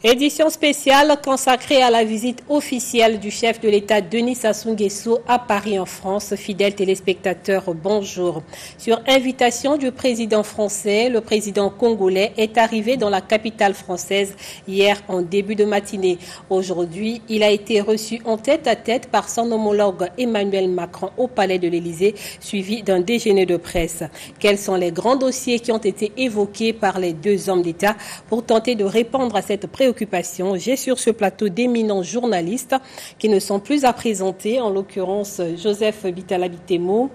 Édition spéciale consacrée à la visite officielle du chef de l'État Denis Sassou Nguesso à Paris en France. Fidèles téléspectateurs, bonjour. Sur invitation du président français, le président congolais est arrivé dans la capitale française hier en début de matinée. Aujourd'hui, il a été reçu en tête-à-tête par son homologue Emmanuel Macron au palais de l'Élysée, suivi d'un déjeuner de presse. Quels sont les grands dossiers qui ont été évoqués par les deux hommes d'État? Pour tenter de répondre à cette préoccupation, j'ai sur ce plateau d'éminents journalistes qui ne sont plus à présenter, en l'occurrence Joseph Bitala-Bitemo,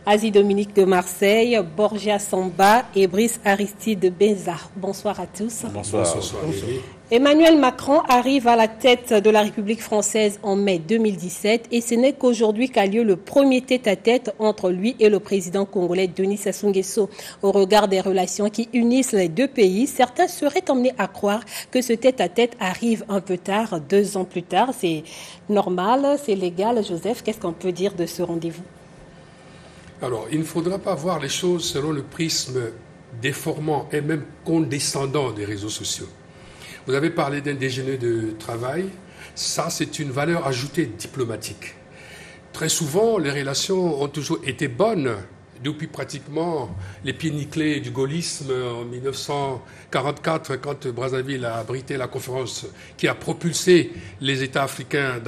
Asie Dominique de Marseille, Borgia Samba et Brice Aristide Benza. Bonsoir à tous. Bonsoir. Emmanuel Macron arrive à la tête de la République française en mai 2017 et ce n'est qu'aujourd'hui qu'a lieu le premier tête-à-tête entre lui et le président congolais Denis Sassou Nguesso. Au regard des relations qui unissent les deux pays, certains seraient emmenés à croire que ce tête-à-tête arrive un peu tard, 2 ans plus tard. C'est normal, c'est légal. Joseph, qu'est-ce qu'on peut dire de ce rendez-vous? Alors, il ne faudra pas voir les choses selon le prisme déformant et même condescendant des réseaux sociaux. Vous avez parlé d'un déjeuner de travail. Ça, c'est une valeur ajoutée diplomatique. Très souvent, les relations ont toujours été bonnes depuis pratiquement les pieds nickelés du gaullisme en 1944, quand Brazzaville a abrité la conférence qui a propulsé les États africains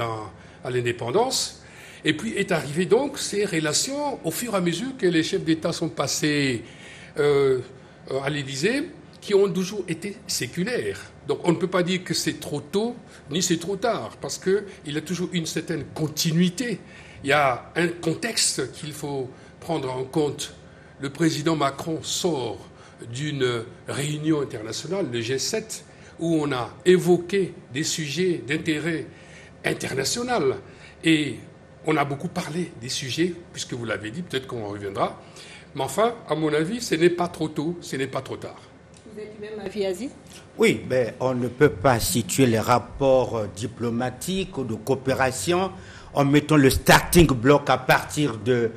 à l'indépendance. Et puis est arrivé donc ces relations au fur et à mesure que les chefs d'État sont passés à l'Élysée, qui ont toujours été séculaires. Donc on ne peut pas dire que c'est trop tôt, ni c'est trop tard, parce qu'il y a toujours une certaine continuité. Il y a un contexte qu'il faut prendre en compte. Le président Macron sort d'une réunion internationale, le G7, où on a évoqué des sujets d'intérêt international. Et on a beaucoup parlé des sujets, puisque vous l'avez dit, peut-être qu'on en reviendra. Mais enfin, à mon avis, ce n'est pas trop tôt, ce n'est pas trop tard. Vous êtes du même avis, Asie? Oui, mais on ne peut pas situer les rapports diplomatiques ou de coopération en mettant le starting block à partir de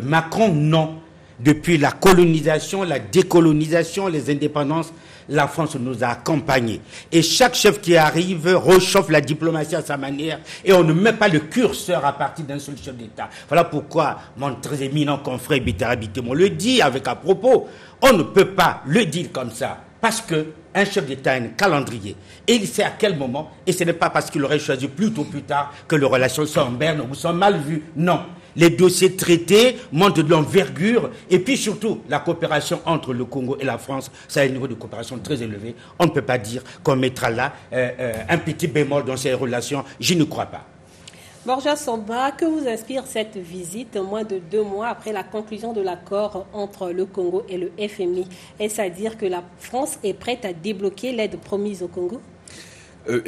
Macron. Non. Depuis la colonisation, la décolonisation, les indépendances, la France nous a accompagnés. Et chaque chef qui arrive réchauffe la diplomatie à sa manière et on ne met pas le curseur à partir d'un seul chef d'État. Voilà pourquoi mon très éminent confrère Bitala-Bitemo le dit avec à propos. On ne peut pas le dire comme ça parce qu'un chef d'État a un calendrier et il sait à quel moment, et ce n'est pas parce qu'il aurait choisi plus tôt ou plus tard que les relations sont en berne ou sont mal vues. Non. Les dossiers traités montrent de l'envergure et puis surtout la coopération entre le Congo et la France, ça a un niveau de coopération très élevé. On ne peut pas dire qu'on mettra là un petit bémol dans ces relations. Je ne crois pas. Borgia Samba, que vous inspire cette visite moins de 2 mois après la conclusion de l'accord entre le Congo et le FMI? Est-ce à dire que la France est prête à débloquer l'aide promise au Congo?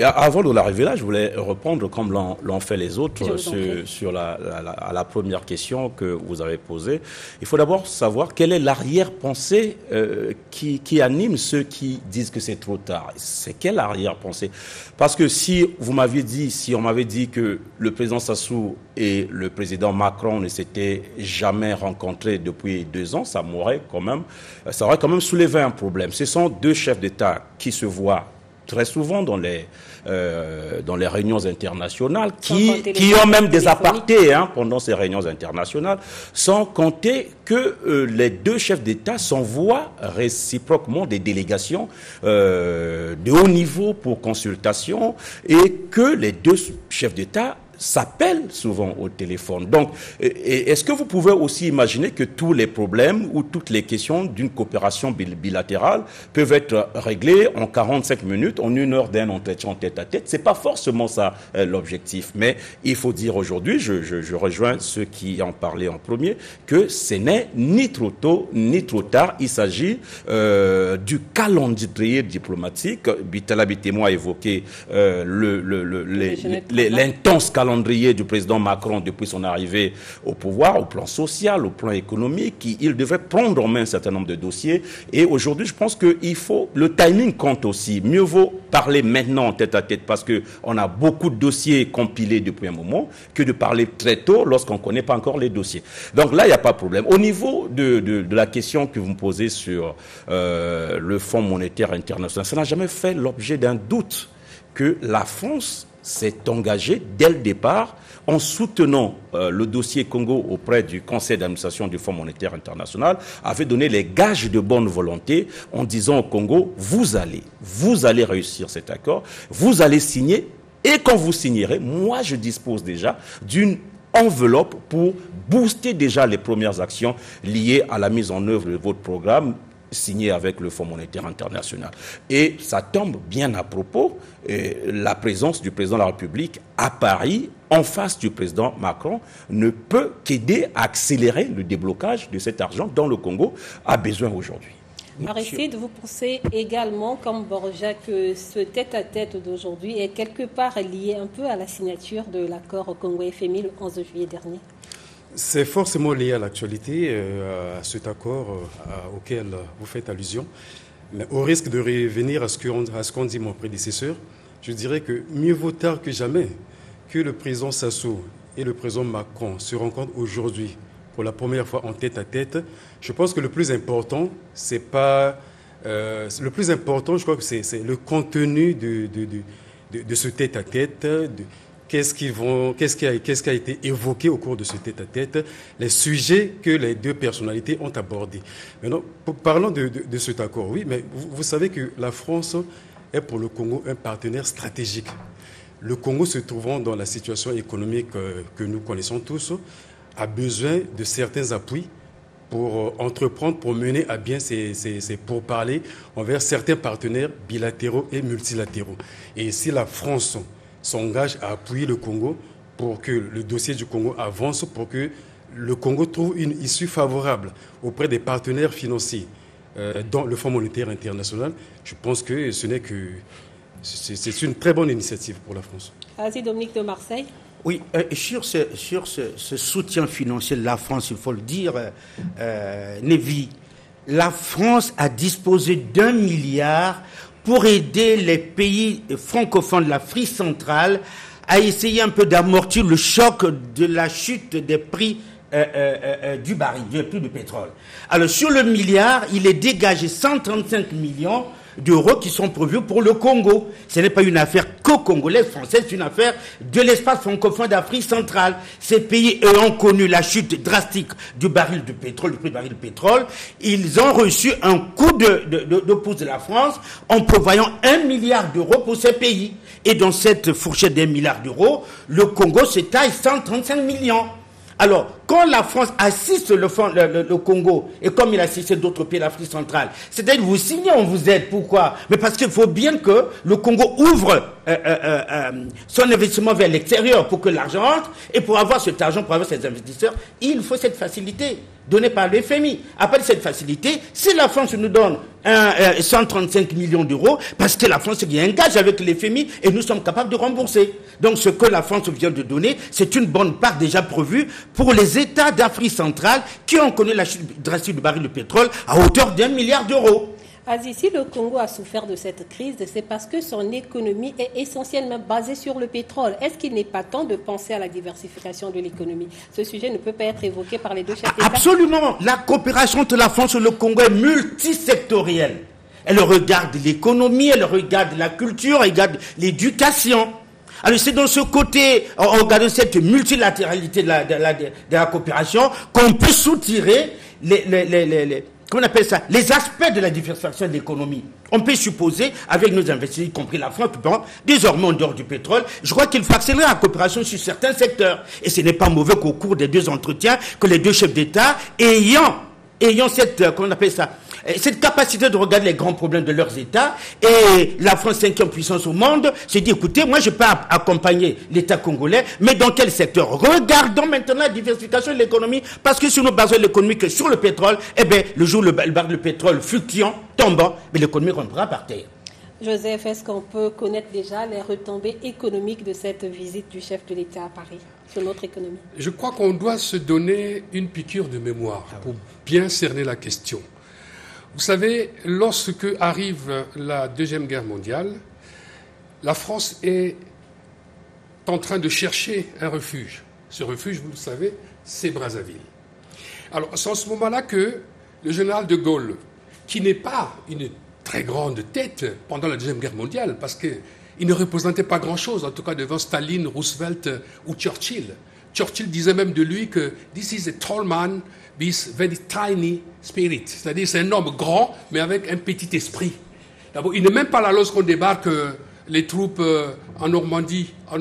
Avant de l'arrivée là, je voulais répondre comme l'ont fait les autres sur la première question que vous avez posée. Il faut d'abord savoir quelle est l'arrière-pensée qui anime ceux qui disent que c'est trop tard. C'est quelle arrière-pensée? Parce que si on m'avait dit que le président Sassou et le président Macron ne s'étaient jamais rencontrés depuis 2 ans, ça aurait quand même soulevé un problème. Ce sont 2 chefs d'État qui se voient très souvent dans les réunions internationales, qui ont même des apartés pendant ces réunions internationales, sans compter que les 2 chefs d'État s'envoient réciproquement des délégations de haut niveau pour consultation et que les 2 chefs d'État s'appellent souvent au téléphone. Donc, est-ce que vous pouvez aussi imaginer que tous les problèmes ou toutes les questions d'une coopération bilatérale peuvent être réglées en 45 minutes, en 1 heure d'un entretien tête-à-tête? C'est pas forcément ça l'objectif. Mais il faut dire aujourd'hui, je rejoins ceux qui en parlaient en premier, que ce n'est ni trop tôt ni trop tard. Il s'agit du calendrier diplomatique. Bitala-Bitemo a évoqué l'intense calendrier du président Macron depuis son arrivée au pouvoir, au plan social, au plan économique. Il devait prendre en main un certain nombre de dossiers. Et aujourd'hui, je pense que le timing compte aussi. Mieux vaut parler maintenant en tête à tête parce qu'on a beaucoup de dossiers compilés depuis un moment que de parler très tôt lorsqu'on ne connaît pas encore les dossiers. Donc là, il n'y a pas de problème. Au niveau de la question que vous me posez sur le Fonds monétaire international, ça n'a jamais fait l'objet d'un doute que la France s'est engagée dès le départ en soutenant le dossier Congo auprès du Conseil d'administration du Fonds monétaire international, avait donné les gages de bonne volonté en disant au Congo, vous allez réussir cet accord, vous allez signer, et quand vous signerez, moi je dispose déjà d'une enveloppe pour booster déjà les premières actions liées à la mise en œuvre de votre programme signé avec le Fonds monétaire international. Et ça tombe bien à propos, la présence du président de la République à Paris, en face du président Macron, ne peut qu'aider à accélérer le déblocage de cet argent dont le Congo a besoin aujourd'hui. Aristide, vous pensez également, comme Borja, que ce tête-à-tête d'aujourd'hui est quelque part lié un peu à la signature de l'accord Congo-FMI le 11 juillet dernier? C'est forcément lié à l'actualité, à cet accord auquel vous faites allusion. Mais au risque de revenir à ce qu'ont dit mon prédécesseur, je dirais que mieux vaut tard que jamais que le président Sassou et le président Macron se rencontrent aujourd'hui pour la première fois en tête-à-tête. Je pense que le plus important, c'est pas... le plus important, je crois que c'est le contenu de ce tête-à-tête, qu'est-ce qui a été évoqué au cours de ce tête-à-tête, les sujets que les deux personnalités ont abordés. Maintenant, parlons de cet accord, oui, mais vous savez que la France est pour le Congo un partenaire stratégique. Le Congo, se trouvant dans la situation économique que nous connaissons tous, a besoin de certains appuis pour entreprendre, pour mener à bien ces pourparlers envers certains partenaires bilatéraux et multilatéraux. Et si la France s'engage à appuyer le Congo pour que le dossier du Congo avance, pour que le Congo trouve une issue favorable auprès des partenaires financiers dans le Fonds monétaire international, je pense que c'est une très bonne initiative pour la France. Vas-y, Dominique de Marseille. Oui, sur ce soutien financier de la France, il faut le dire, Nevi, la France a disposé d'1 milliard pour aider les pays francophones de l'Afrique centrale à essayer un peu d'amortir le choc de la chute des prix du baril, du prix du pétrole. Alors sur le milliard, il est dégagé 135 millions d'euros qui sont prévus pour le Congo. Ce n'est pas une affaire congolaise, française, c'est une affaire de l'espace francophone d'Afrique centrale. Ces pays ayant connu la chute drastique du baril de pétrole, du prix du baril de pétrole, ils ont reçu un coup de pouce de la France en prévoyant 1 milliard d'euros pour ces pays. Et dans cette fourchette d'1 milliard d'euros, le Congo se taille 135 millions. Alors, quand la France assiste le Congo, et comme il assiste d'autres pays d'Afrique centrale, c'est-à-dire vous signez, on vous aide. Pourquoi? Mais parce qu'il faut bien que le Congo ouvre son investissement vers l'extérieur pour que l'argent entre, et pour avoir cet argent, pour avoir ces investisseurs, il faut cette facilité donnée par le FMI. Après cette facilité, si la France nous donne 135 millions d'euros, parce que la France y engage avec le FMI et nous sommes capables de rembourser. Donc ce que la France vient de donner, c'est une bonne part déjà prévue pour les États d'Afrique centrale qui ont connu la chute drastique du baril de pétrole à hauteur d'1 milliard d'euros. Aziz, si le Congo a souffert de cette crise, c'est parce que son économie est essentiellement basée sur le pétrole. Est-ce qu'il n'est pas temps de penser à la diversification de l'économie? Ce sujet ne peut pas être évoqué par les deux chefs d'État. Absolument. La coopération entre la France et le Congo est multisectorielle. Elle regarde l'économie, elle regarde la culture, elle regarde l'éducation. Alors c'est dans ce côté, en regardant cette multilatéralité de la coopération, qu'on peut soutirer comment on appelle ça, les aspects de la diversification de l'économie. On peut supposer, avec nos investisseurs, y compris la France, désormais en dehors du pétrole, je crois qu'il faut accélérer la coopération sur certains secteurs. Et ce n'est pas mauvais qu'au cours des deux entretiens, que les deux chefs d'État, ayant cette, comment on appelle ça, cette capacité de regarder les grands problèmes de leurs États, et la France 5e puissance au monde se dit, écoutez, moi je peux accompagner l'État congolais, mais dans quel secteur? Regardons maintenant la diversification de l'économie, parce que si nous basons l'économie que sur le pétrole, eh bien, le jour où le baril de pétrole fluctuant, tombant, mais l'économie rentrera par terre. Joseph, est-ce qu'on peut connaître déjà les retombées économiques de cette visite du chef de l'État à Paris sur notre économie? Je crois qu'on doit se donner une piqûre de mémoire pour bien cerner la question. Vous savez, lorsque arrive la Deuxième Guerre mondiale, la France est en train de chercher un refuge. Ce refuge, vous le savez, c'est Brazzaville. Alors, c'est en ce moment-là que le général de Gaulle, qui n'est pas une très grande tête pendant la Deuxième Guerre mondiale, parce qu'il il ne représentait pas grand-chose, en tout cas devant Staline, Roosevelt ou Churchill. Churchill disait même de lui que « This is a tall man with very tiny spirit ». C'est-à-dire c'est un homme grand, mais avec un petit esprit. D'abord, il n'est même pas là lorsqu'on débarque les troupes en Normandie en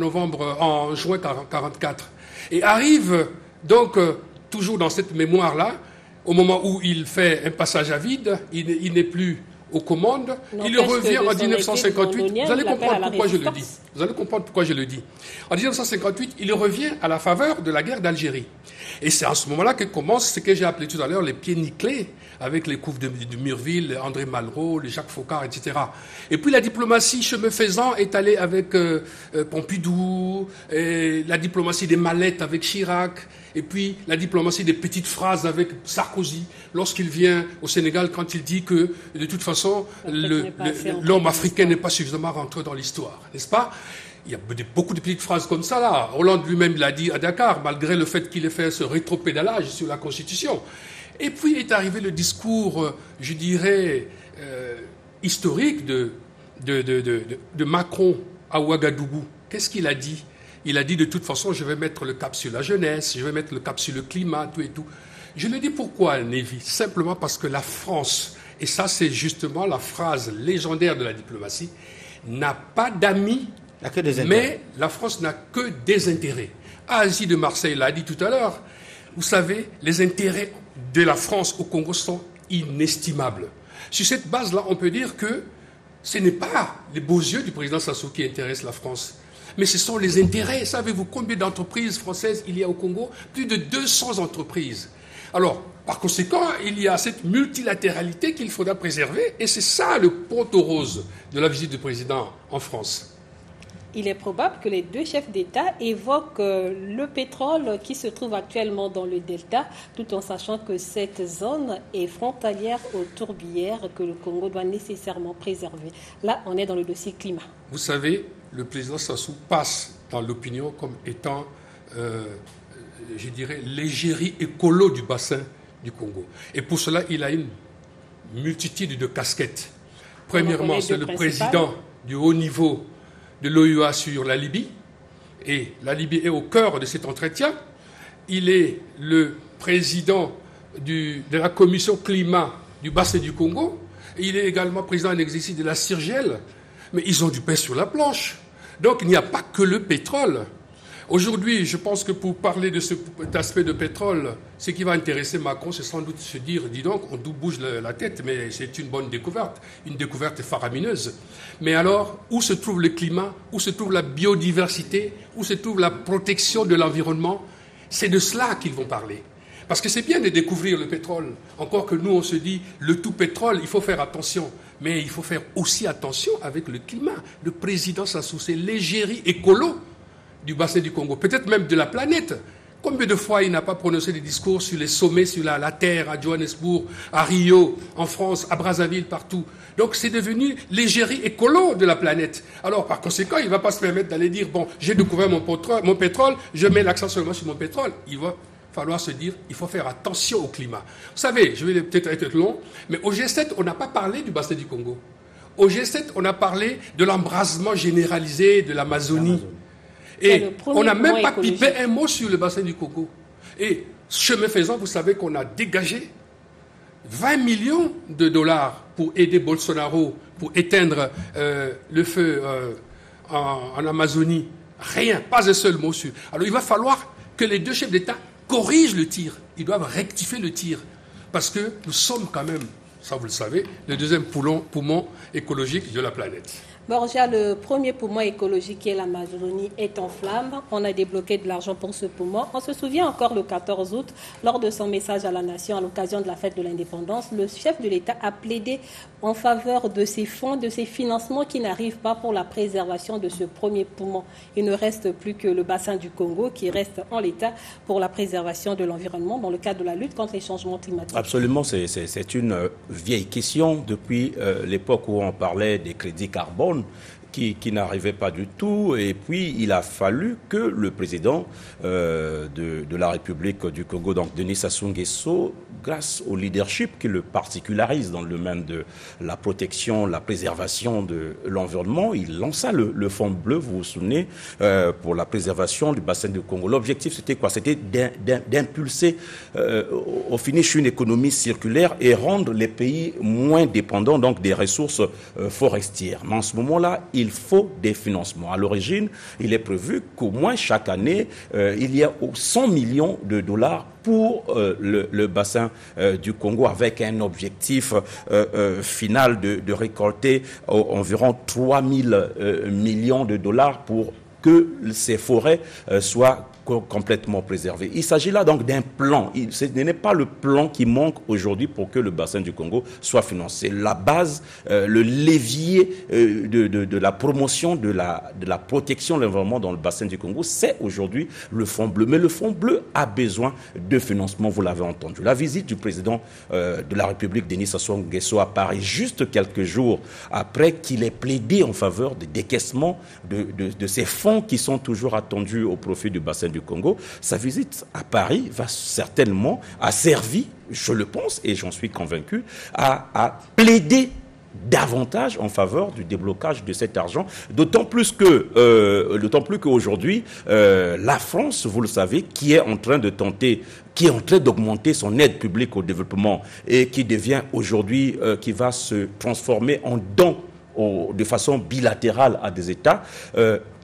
juin 1944. Et arrive donc, toujours dans cette mémoire-là, au moment où il fait un passage à vide, il n'est plus aux commandes, il revient en 1958. Vous allez comprendre pourquoi je le dis. Vous allez comprendre pourquoi je le dis. En 1958, il revient à la faveur de la guerre d'Algérie. Et c'est à ce moment-là que commence ce que j'ai appelé tout à l'heure les pieds nickelés, avec les coups de Murville, André Malraux, les Jacques Faucard, etc. Et puis la diplomatie, chemin faisant, est allée avec Pompidou, et la diplomatie des mallettes avec Chirac, et puis la diplomatie des petites phrases avec Sarkozy, lorsqu'il vient au Sénégal, quand il dit que, de toute façon, l'homme africain n'est pas suffisamment rentré dans l'histoire, n'est-ce pas ? Il y a beaucoup de petites phrases comme ça, là. Hollande lui-même l'a dit à Dakar, malgré le fait qu'il ait fait ce rétropédalage sur la Constitution. Et puis est arrivé le discours, je dirais, historique de Macron à Ouagadougou. Qu'est-ce qu'il a dit ? Il a dit, de toute façon, je vais mettre le cap sur la jeunesse, je vais mettre le cap sur le climat, tout et tout. Je le dis pourquoi, Névi ? Simplement parce que la France, et ça c'est justement la phrase légendaire de la diplomatie, n'a pas d'amis, mais la France n'a que des intérêts. Asie de Marseille l'a dit tout à l'heure. Vous savez, les intérêts de la France au Congo sont inestimables. Sur cette base-là, on peut dire que ce n'est pas les beaux yeux du président Sassou qui intéressent la France, mais ce sont les intérêts. Savez-vous combien d'entreprises françaises il y a au Congo ? Plus de 200 entreprises. Alors, par conséquent, il y a cette multilatéralité qu'il faudra préserver, et c'est ça le ponto rose de la visite du président en France. Il est probable que les deux chefs d'État évoquent le pétrole qui se trouve actuellement dans le delta, tout en sachant que cette zone est frontalière aux tourbières que le Congo doit nécessairement préserver. Là, on est dans le dossier climat. Vous savez, le président Sassou passe dans l'opinion comme étant, je dirais, l'égérie écolo du bassin du Congo. Et pour cela, il a une multitude de casquettes. Premièrement, c'est le président du haut niveau de l'OUA sur la Libye, et la Libye est au cœur de cet entretien. Il est le président de la commission climat du bassin du Congo, et il est également président en exercice de la CIRGEL, mais ils ont du pain sur la planche. Donc il n'y a pas que le pétrole. Aujourd'hui, je pense que pour parler de cet aspect de pétrole, ce qui va intéresser Macron, c'est sans doute se dire, dis donc, on bouge la tête, mais c'est une bonne découverte, une découverte faramineuse. Mais alors, où se trouve le climat, où se trouve la biodiversité, où se trouve la protection de l'environnement ? C'est de cela qu'ils vont parler. Parce que c'est bien de découvrir le pétrole. Encore que nous, on se dit, le tout pétrole, il faut faire attention. Mais il faut faire aussi attention avec le climat. Le président Sassou, c'est l'égérie écolo du bassin du Congo, peut-être même de la planète. Combien de fois il n'a pas prononcé des discours sur les sommets, sur la terre, à Johannesburg, à Rio, en France, à Brazzaville, partout. Donc c'est devenu l'égérie écolo de la planète. Alors par conséquent, il ne va pas se permettre d'aller dire, bon, j'ai découvert mon pétrole, je mets l'accent seulement sur mon pétrole. Il va falloir se dire, il faut faire attention au climat. Vous savez, je vais peut-être être long, mais au G7, on n'a pas parlé du bassin du Congo. Au G7, on a parlé de l'embrasement généralisé de l'Amazonie. Et on n'a même pas pipé un mot sur le bassin du Congo. Et chemin faisant, vous savez qu'on a dégagé 20 millions de dollars pour aider Bolsonaro, pour éteindre le feu en Amazonie. Rien, pas un seul mot sur. Alors il va falloir que les deux chefs d'État corrigent le tir. Ils doivent rectifier le tir. Parce que nous sommes quand même, ça vous le savez, le deuxième poumon écologique de la planète. Borja, le premier poumon écologique qui est l'Amazonie est en flammes. On a débloqué de l'argent pour ce poumon. On se souvient encore le 14 août, lors de son message à la nation à l'occasion de la fête de l'indépendance, le chef de l'État a plaidé en faveur de ces fonds, de ces financements qui n'arrivent pas pour la préservation de ce premier poumon. Il ne reste plus que le bassin du Congo qui reste en l'état pour la préservation de l'environnement dans le cadre de la lutte contre les changements climatiques. Absolument, c'est une vieille question depuis l'époque où on parlait des crédits carbone. qui n'arrivait pas du tout. Et puis, il a fallu que le président de la République du Congo, donc Denis Sassou Nguesso, grâce au leadership qui le particularise dans le domaine de la protection, la préservation de l'environnement, il lança le Fonds bleu, vous vous souvenez, pour la préservation du bassin du Congo. L'objectif, c'était quoi? C'était d'impulser au finish une économie circulaire et rendre les pays moins dépendants donc des ressources forestières. Mais en ce moment-là, il faut des financements. À l'origine, il est prévu qu'au moins chaque année, il y a 100 millions de dollars pour le bassin du Congo, avec un objectif final de récolter environ 3 000 millions de dollars pour que ces forêts soient complètement préservées. Il s'agit là donc d'un plan. Ce n'est pas le plan qui manque aujourd'hui pour que le bassin du Congo soit financé. La base, le levier de la promotion de la protection de l'environnement dans le bassin du Congo, c'est aujourd'hui le Fonds bleu. Mais le Fonds bleu a besoin de financement, vous l'avez entendu. La visite du président de la République, Denis Sassou Nguesso, à Paris, juste quelques jours après qu'il ait plaidé en faveur des décaissements de ces fonds qui sont toujours attendus au profit du bassin du Congo. Sa visite à Paris a servi, je le pense et j'en suis convaincu, à plaider davantage en faveur du déblocage de cet argent, d'autant plus qu'aujourd'hui, la France, vous le savez, qui est en train d'augmenter son aide publique au développement et qui devient aujourd'hui, qui va se transformer en don de façon bilatérale à des États,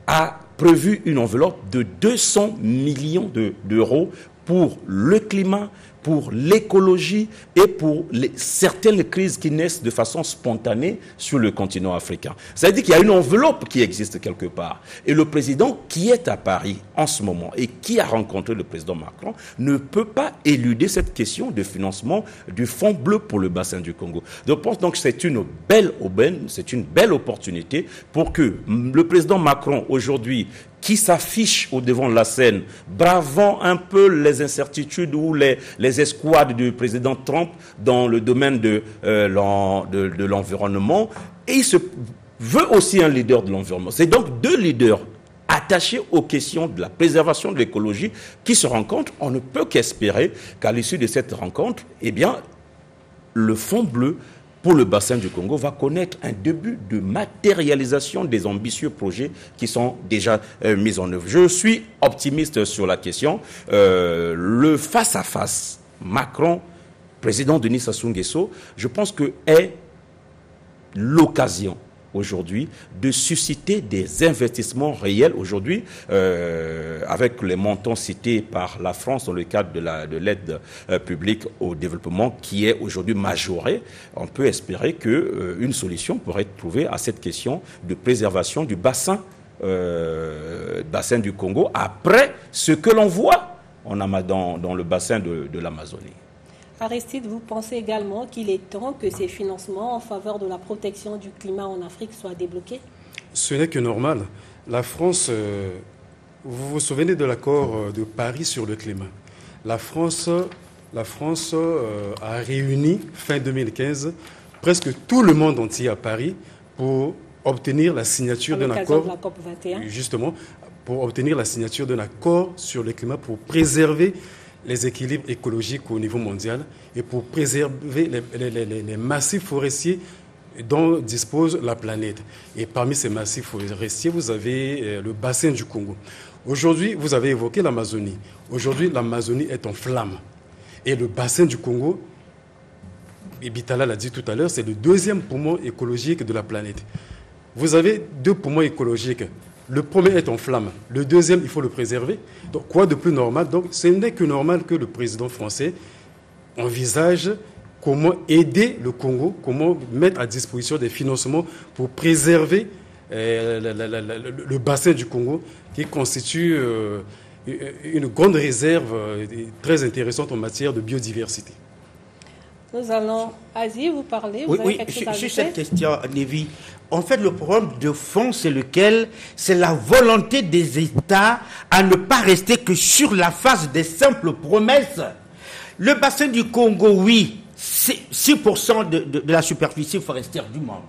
a prévu une enveloppe de 200 millions d'euros pour le climat, pour l'écologie et pour certaines crises qui naissent de façon spontanée sur le continent africain. Ça veut dire qu'il y a une enveloppe qui existe quelque part. Et le président qui est à Paris en ce moment et qui a rencontré le président Macron ne peut pas éluder cette question de financement du Fonds bleu pour le bassin du Congo. Je pense donc que c'est une belle aubaine, c'est une belle opportunité pour que le président Macron aujourd'hui, qui s'affiche au devant de la scène, bravant un peu les incertitudes ou les escouades du président Trump dans le domaine de l'environnement, et il se veut aussi un leader de l'environnement. C'est donc deux leaders attachés aux questions de la préservation de l'écologie qui se rencontrent. On ne peut qu'espérer qu'à l'issue de cette rencontre, eh bien, le Fonds bleu pour le bassin du Congo va connaître un début de matérialisation des ambitieux projets qui sont déjà mis en œuvre. Je suis optimiste sur la question. Le face-à-face Macron, président Denis Sassou Nguesso, je pense que est l'occasion aujourd'hui de susciter des investissements réels. Aujourd'hui, avec les montants cités par la France dans le cadre de l'aide publique au développement qui est aujourd'hui majorée, on peut espérer qu'une solution pourrait être trouvée à cette question de préservation du bassin du Congo après ce que l'on voit dans le bassin de l'Amazonie. Aristide, vous pensez également qu'il est temps que ces financements en faveur de la protection du climat en Afrique soient débloqués? Ce n'est que normal. La France, vous vous souvenez de l'accord de Paris sur le climat. La France a réuni fin 2015 presque tout le monde entier à Paris pour obtenir la signature d'un accord. De la COP 21. Justement, pour obtenir la signature d'un accord sur le climat pour préserver les équilibres écologiques au niveau mondial et pour préserver les massifs forestiers dont dispose la planète. Et parmi ces massifs forestiers, vous avez le bassin du Congo. Aujourd'hui, vous avez évoqué l'Amazonie. Aujourd'hui, l'Amazonie est en flammes. Et le bassin du Congo, et Bitala l'a dit tout à l'heure, c'est le deuxième poumon écologique de la planète. Vous avez deux poumons écologiques. Le premier est en flammes. Le deuxième, il faut le préserver. Donc, quoi de plus normal? Donc, ce n'est que normal que le président français envisage comment aider le Congo, comment mettre à disposition des financements pour préserver le bassin du Congo, qui constitue une grande réserve très intéressante en matière de biodiversité. Nous allons, Asie, vous parler. Vous oui, sur cette question, Lévi. En fait, le problème de fond, c'est la volonté des États à ne pas rester que sur la phase des simples promesses. Le bassin du Congo, oui, c'est 6% de la superficie forestière du monde.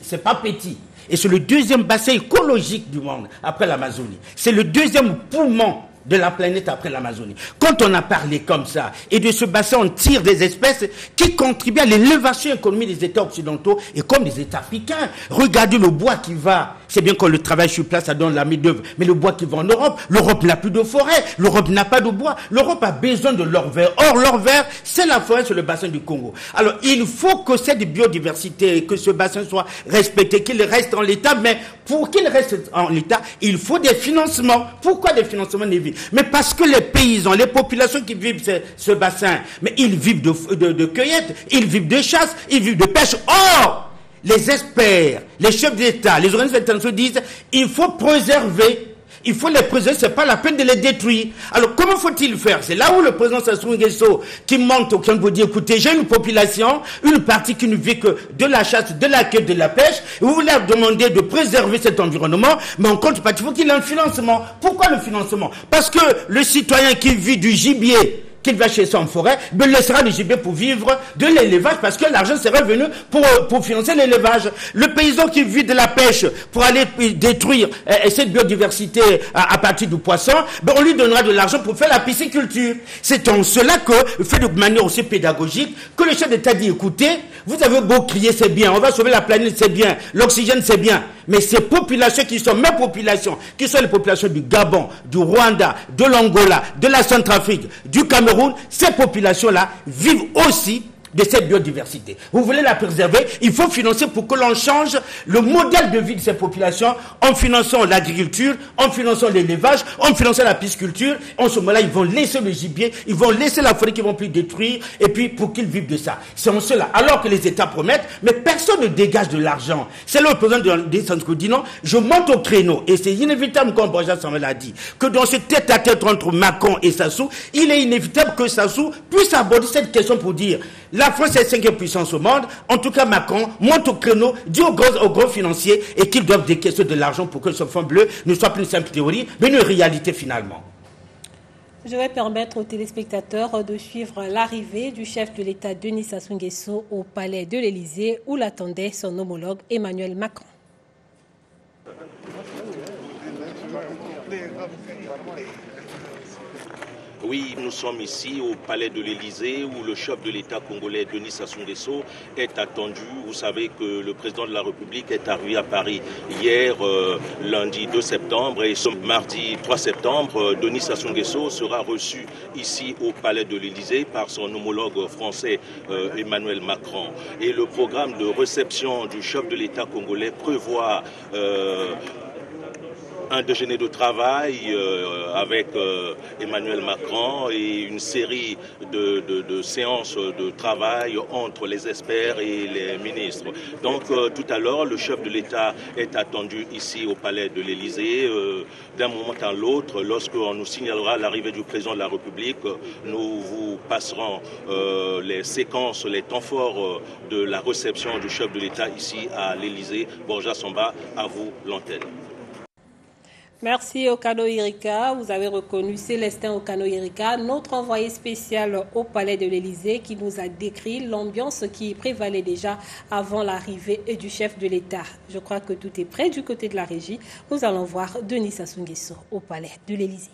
C'est pas petit. Et c'est le deuxième bassin écologique du monde après l'Amazonie. C'est le deuxième poumon de la planète après l'Amazonie. Quand on a parlé comme ça, et de ce bassin, on tire des espèces qui contribuent à l'élévation économique des États occidentaux et comme des États africains. Regardez le bois qui va. C'est bien qu'on le travaille sur place, ça donne la main-d'œuvre. Mais le bois qui va en Europe, l'Europe n'a plus de forêt, l'Europe n'a pas de bois. L'Europe a besoin de l'or vert. Or, l'or vert, c'est la forêt sur le bassin du Congo. Alors, il faut que cette biodiversité, que ce bassin soit respecté, qu'il reste en l'état, mais pour qu'il reste en l'état, il faut des financements. Pourquoi des financements ne vivent? Mais parce que les paysans, les populations qui vivent ce bassin, mais ils vivent de cueillette, ils vivent de chasse, ils vivent de pêche. Or, les experts, les chefs d'État, les organismes internationaux disent il faut préserver. Il faut les préserver, c'est pas la peine de les détruire. Alors, comment faut-il faire? C'est là où le président Sassou Nguesso, qui monte au Congo, dit, écoutez, j'ai une population, une partie qui ne vit que de la chasse, de la cueillette, de la pêche, et vous leur demandez de préserver cet environnement, mais en contrepartie, il faut qu'il y ait un financement. Pourquoi le financement? Parce que le citoyen qui vit du gibier, qu'il va chez son forêt, ben laissera le gibier pour vivre de l'élevage parce que l'argent serait venu pour financer l'élevage. Le paysan qui vit de la pêche pour aller détruire cette biodiversité à partir du poisson, ben on lui donnera de l'argent pour faire la pisciculture. C'est en cela que, fait de manière aussi pédagogique, que le chef d'État dit, écoutez, vous avez beau crier, c'est bien, on va sauver la planète, c'est bien, l'oxygène, c'est bien, mais ces populations qui sont mes populations, qui sont les populations du Gabon, du Rwanda, de l'Angola, de la Centrafrique, du Cameroun, ces populations-là vivent aussi de cette biodiversité. Vous voulez la préserver, il faut financer pour que l'on change le modèle de vie de ces populations en finançant l'agriculture, en finançant l'élevage, en finançant la pisciculture. En ce moment-là, ils vont laisser le gibier, ils vont laisser la forêt qu'ils vont plus détruire, et puis pour qu'ils vivent de ça. C'est en cela. Alors que les États promettent, mais personne ne dégage de l'argent. C'est là le président des Sansko dit non, je monte au créneau, et c'est inévitable, comme Borja Samuel a dit, que dans ce tête-à-tête entre Macron et Sassou, il est inévitable que Sassou puisse aborder cette question pour dire la France est la 5e puissance au monde. En tout cas, Macron monte au créneau, dit aux gros financiers et qu'ils doivent décaisser de l'argent pour que ce fonds bleu ne soit plus une simple théorie, mais une réalité finalement. Je vais permettre aux téléspectateurs de suivre l'arrivée du chef de l'État Denis Sassou Nguesso au palais de l'Élysée où l'attendait son homologue Emmanuel Macron. Oui, nous sommes ici au palais de l'Élysée où le chef de l'État congolais Denis Sassou Nguesso est attendu. Vous savez que le président de la République est arrivé à Paris hier, lundi 2 septembre, et ce mardi 3 septembre, Denis Sassou Nguesso sera reçu ici au palais de l'Élysée par son homologue français Emmanuel Macron. Et le programme de réception du chef de l'État congolais prévoit un déjeuner de travail avec Emmanuel Macron et une série de séances de travail entre les experts et les ministres. Donc tout à l'heure, le chef de l'État est attendu ici au palais de l'Élysée. D'un moment à l'autre, lorsqu'on nous signalera l'arrivée du président de la République, nous vous passerons les séquences, les temps forts de la réception du chef de l'État ici à l'Élysée. Borja Samba, à vous l'antenne. Merci Okano Irika. Vous avez reconnu Célestin Okano Irika, notre envoyé spécial au palais de l'Élysée, qui nous a décrit l'ambiance qui prévalait déjà avant l'arrivée du chef de l'État. Je crois que tout est prêt du côté de la régie. Nous allons voir Denis Sassou Nguesso au palais de l'Élysée.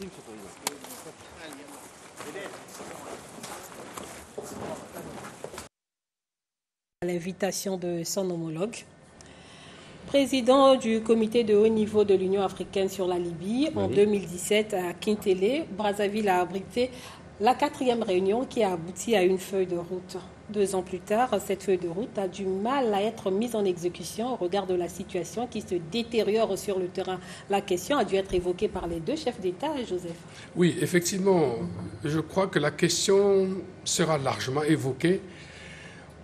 Merci, M. le Président. À l'invitation de son homologue. Président du comité de haut niveau de l'Union africaine sur la Libye, en 2017 à Kintélé, Brazzaville a abrité la 4e réunion qui a abouti à une feuille de route. 2 ans plus tard, cette feuille de route a du mal à être mise en exécution au regard de la situation qui se détériore sur le terrain. La question a dû être évoquée par les 2 chefs d'État, Joseph. Oui, effectivement, je crois que la question sera largement évoquée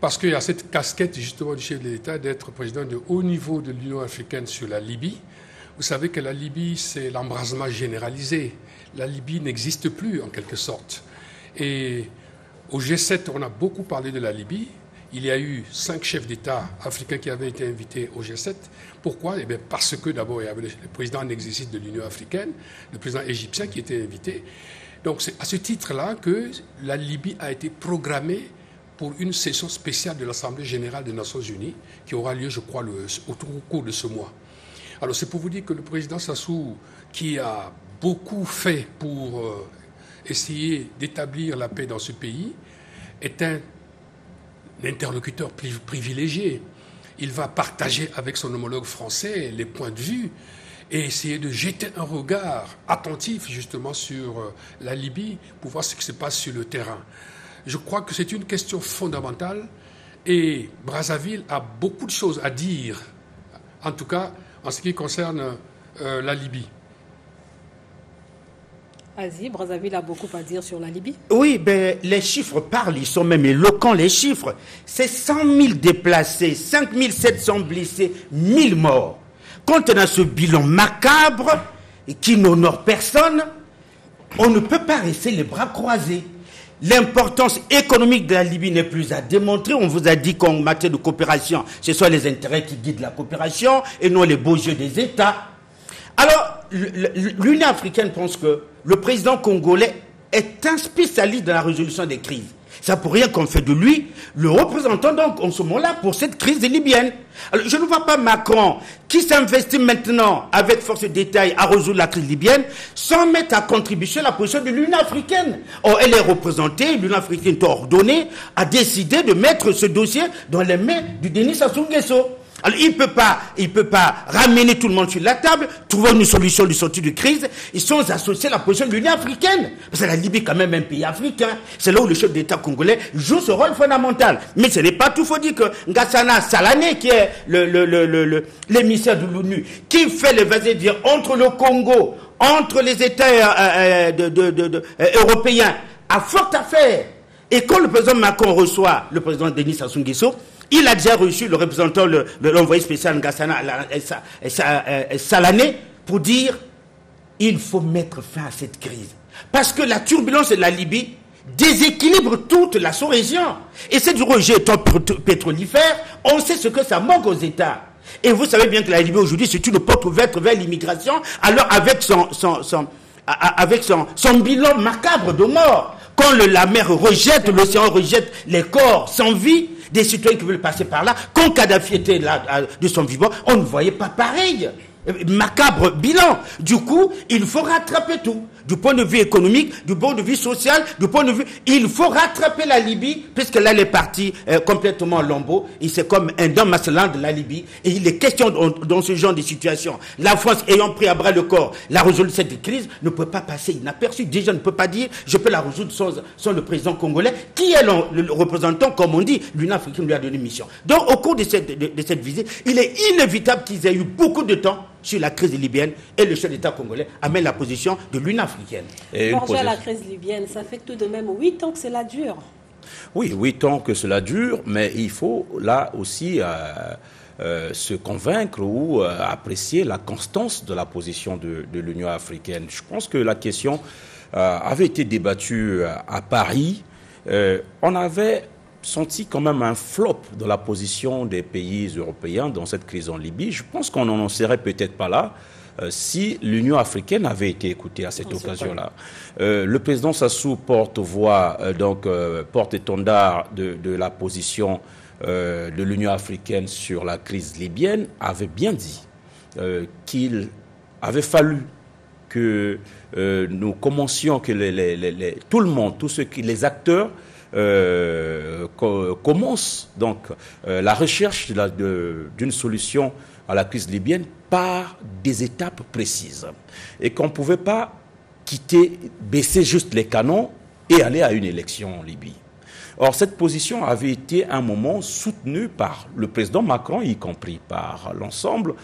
parce qu'il y a cette casquette justement du chef de l'État d'être président de haut niveau de l'Union africaine sur la Libye. Vous savez que la Libye, c'est l'embrasement généralisé. La Libye n'existe plus en quelque sorte. Et au G7, on a beaucoup parlé de la Libye. Il y a eu 5 chefs d'État africains qui avaient été invités au G7. Pourquoi ? Eh bien parce que d'abord, il y avait le président en exercice de l'Union africaine, le président égyptien qui était invité. Donc c'est à ce titre-là que la Libye a été programmée pour une session spéciale de l'Assemblée générale des Nations unies qui aura lieu, je crois, au cours de ce mois. Alors c'est pour vous dire que le président Sassou, qui a beaucoup fait pour essayer d'établir la paix dans ce pays, est un interlocuteur privilégié. Il va partager avec son homologue français les points de vue et essayer de jeter un regard attentif justement sur la Libye pour voir ce qui se passe sur le terrain. Je crois que c'est une question fondamentale et Brazzaville a beaucoup de choses à dire, en tout cas en ce qui concerne la Libye. Asie, Brazzaville a beaucoup à dire sur la Libye. Oui, ben, les chiffres parlent, ils sont même éloquents, les chiffres. C'est 100 000 déplacés, 5 700 blessés, 1000 morts. Quand on a ce bilan macabre qui n'honore personne, on ne peut pas rester les bras croisés. L'importance économique de la Libye n'est plus à démontrer. On vous a dit qu'en matière de coopération, ce sont les intérêts qui guident la coopération et non les beaux yeux des États. Alors, l'Union africaine pense que le président congolais est un spécialiste dans la résolution des crises. C'est pour rien qu'on fait de lui le représentant donc en ce moment-là pour cette crise libyenne. Alors, je ne vois pas Macron qui s'investit maintenant avec force de détail à résoudre la crise libyenne sans mettre à contribution la position de l'Union africaine. Or, elle est représentée, l'Union africaine est ordonnée à décider de mettre ce dossier dans les mains du Denis Sassou Nguesso. Alors, il peut pas ramener tout le monde sur la table, trouver une solution de sortie de crise, ils sont associés à la position de l'Union africaine. Parce que la Libye est quand même un pays africain. C'est là où le chef d'État congolais joue ce rôle fondamental. Mais ce n'est pas tout. Il faut dire que Ngassana Salané, qui est l'émissaire de l'ONU, qui fait le vas-y-dire entre le Congo, entre les États européens, a fort affaire. Et quand le président Macron reçoit le président Denis Sassou Nguesso, il a déjà reçu le représentant, l'envoyé spécial Ngassana Salané pour dire il faut mettre fin à cette crise. Parce que la turbulence de la Libye déséquilibre toute la sous-région. Et c'est du rejet pétrolifère, on sait ce que ça manque aux États. Et vous savez bien que la Libye aujourd'hui c'est une porte ouverte vers l'immigration, alors avec son bilan macabre de mort. Quand la mer rejette, l'océan rejette les corps sans vie des citoyens qui veulent passer par là, quand Kadhafi était là de son vivant, on ne voyait pas pareil. Macabre bilan. Du coup, il faut rattraper tout. Du point de vue économique, du point de vue social, du point de vue... Il faut rattraper la Libye, puisque là, elle est partie complètement en lambeaux. Et c'est comme un dame masselant de la Libye. Et il est question dans ce genre de situation. La France, ayant pris à bras le corps la résolution de cette crise, ne peut pas passer inaperçue. Déjà, ne peut pas dire, je peux la résoudre sans le président congolais, qui est le représentant, comme on dit, l'Union africaine lui a donné une mission. Donc, au cours de cette visite, il est inévitable qu'ils aient eu beaucoup de temps sur la crise libyenne et le chef d'État congolais amène la position de l'Union africaine. Pour la crise libyenne, ça fait tout de même 8 ans que cela dure. Oui, 8 ans que cela dure, mais il faut là aussi se convaincre ou apprécier la constance de la position de l'Union africaine. Je pense que la question avait été débattue à Paris. On avait senti quand même un flop de la position des pays européens dans cette crise en Libye. Je pense qu'on n'en serait peut-être pas là si l'Union africaine avait été écoutée à cette occasion-là. Le président Sassou porte-étendard de la position de l'Union africaine sur la crise libyenne, avait bien dit qu'il avait fallu que nous commencions, que tout le monde, les acteurs commencent donc la recherche d'une solution à la crise libyenne par des étapes précises. Et qu'on ne pouvait pas baisser juste les canons et aller à une élection en Libye. Or, cette position avait été à un moment soutenue par le président Macron, y compris par l'ensemble